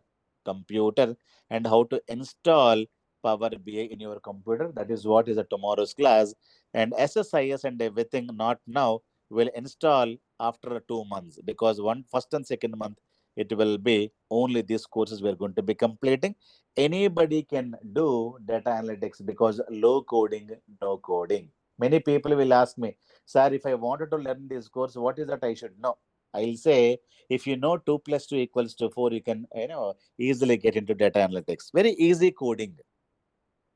computer and how to install Power BI in your computer. That is what is a tomorrow's class. And SSIS and everything, not now, will install after 2 months, because first and second month it will be only these courses we're going to be completing. Anybody can do data analytics because low coding, no coding. Many people will ask me, sir, if I wanted to learn this course, what is that I should know? I'll say, if you know 2 plus 2 equals to 4, you can easily get into data analytics. Very easy coding.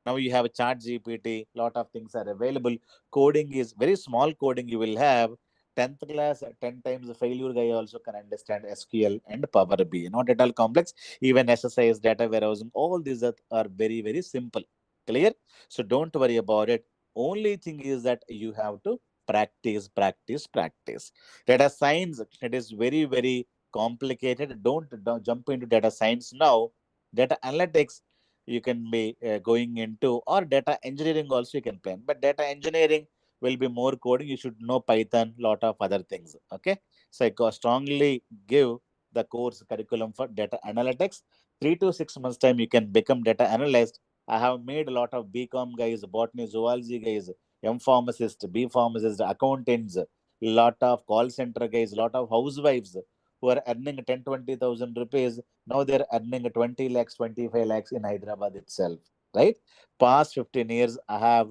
Now you have a chat GPT, lot of things are available. Coding is very small coding you will have. 10th class, 10 times failure guy also can understand SQL and Power BI. Not at all complex. Even SSIS, data warehousing, all these are very, very simple. Clear? So don't worry about it. Only thing is that you have to practice, practice, practice. Data science, it is very, very complicated. Don't jump into data science now. Data analytics, you can be going into, or data engineering also you can plan, but data engineering will be more coding. You should know Python, lot of other things. Okay, so I strongly give the course curriculum for data analytics. 3 to 6 months time you can become data analyst. I have made a lot of BCom guys, botany, zoology guys, M pharmacist, B pharmacist, accountants, lot of call center guys, lot of housewives who are earning 10-20,000 rupees. Now they're earning 20 lakhs, 25 lakhs in Hyderabad itself, right? Past 15 years, I have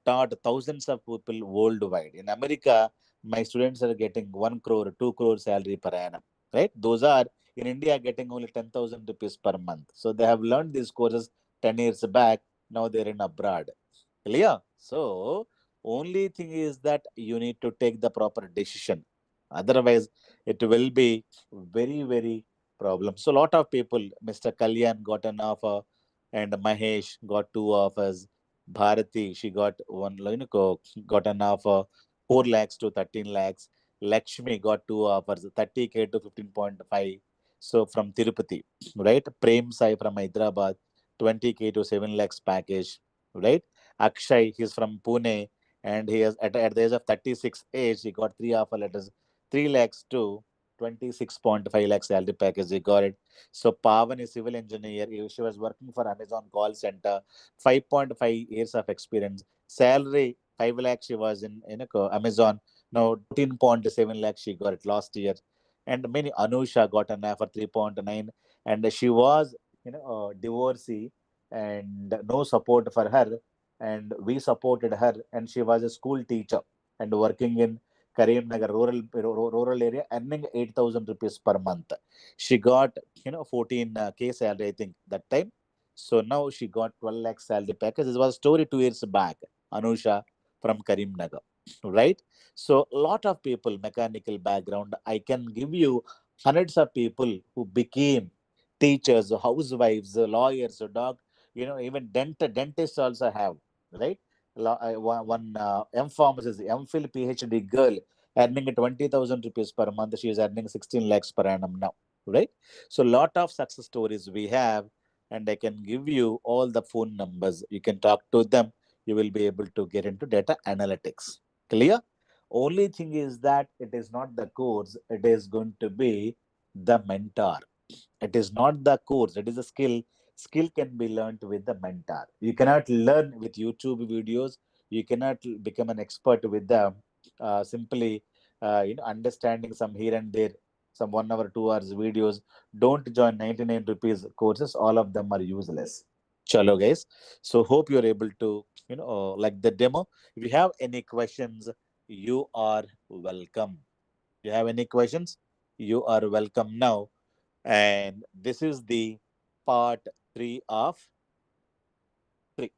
taught thousands of people worldwide. In America, my students are getting 1 crore, 2 crore salary per annum, right? Those are in India getting only 10,000 rupees per month. So they have learned these courses 10 years back. Now they're in abroad. Clear? So only thing is that you need to take the proper decision. Otherwise, it will be very, very problem. So a lot of people, Mr. Kalyan got an offer, and Mahesh got 2 offers. Bharati, she got one, got an offer, 4 lakhs to 13 lakhs. Lakshmi got 2 offers, 30K to 15.5. So from Tirupati, right? Prem Sai from Hyderabad, 20K to 7 lakhs package, right? Akshay, he's from Pune, and he has at the age of 36 age, he got 3 offer letters, 3 lakhs too. 26.5 lakh salary package. He got it. So Pavan is civil engineer. She was working for Amazon call center. 5.5 years of experience. Salary 5 lakh. She was in Amazon. Now 14.7 lakh she got it last year. And many Anusha got an offer 3.9, and she was divorcee and no support for her, and we supported her, and she was a school teacher and working in Karimnagar rural area, earning 8,000 rupees per month. She got 14K salary, I think, that time. So now she got 12 lakh salary package. This was a story 2 years back. Anusha from Karimnagar, right? So a lot of people, mechanical background. I can give you hundreds of people who became teachers, housewives, lawyers, even dentists also have, right? One M-Pharmacist, M.Phil PhD girl earning 20,000 rupees per month. She is earning 16 lakhs per annum now, right? So lot of success stories we have, and I can give you all the phone numbers. You can talk to them. You will be able to get into data analytics. Clear? Only thing is that it is not the course. It is going to be the mentor. It is not the course. It is a skill. Skill can be learned with the mentor. You cannot learn with YouTube videos. You cannot become an expert with them simply understanding some here and there, some 1 hour 2 hours videos. Don't join 99 rupees courses. All of them are useless. Chalo guys. So hope you're able to like the demo. If you have any questions, you are welcome. If you have any questions, you are welcome now. And this is the part 3 of 3.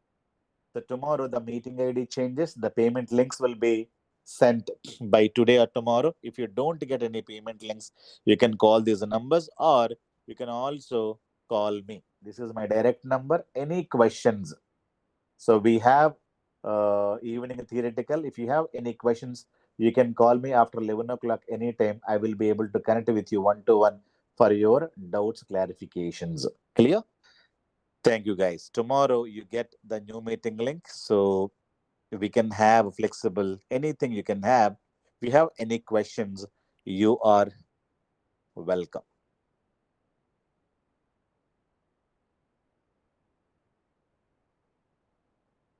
So tomorrow the meeting ID changes. The payment links will be sent by today or tomorrow. If you don't get any payment links, you can call these numbers, or you can also call me. This is my direct number. Any questions? So we have evening theoretical. If you have any questions, you can call me after 11 o'clock anytime. I will be able to connect with you one to one for your doubts, clarifications. Clear? Thank you, guys. Tomorrow you get the new meeting link. So we can have flexible anything you can have. If you have any questions, you are welcome.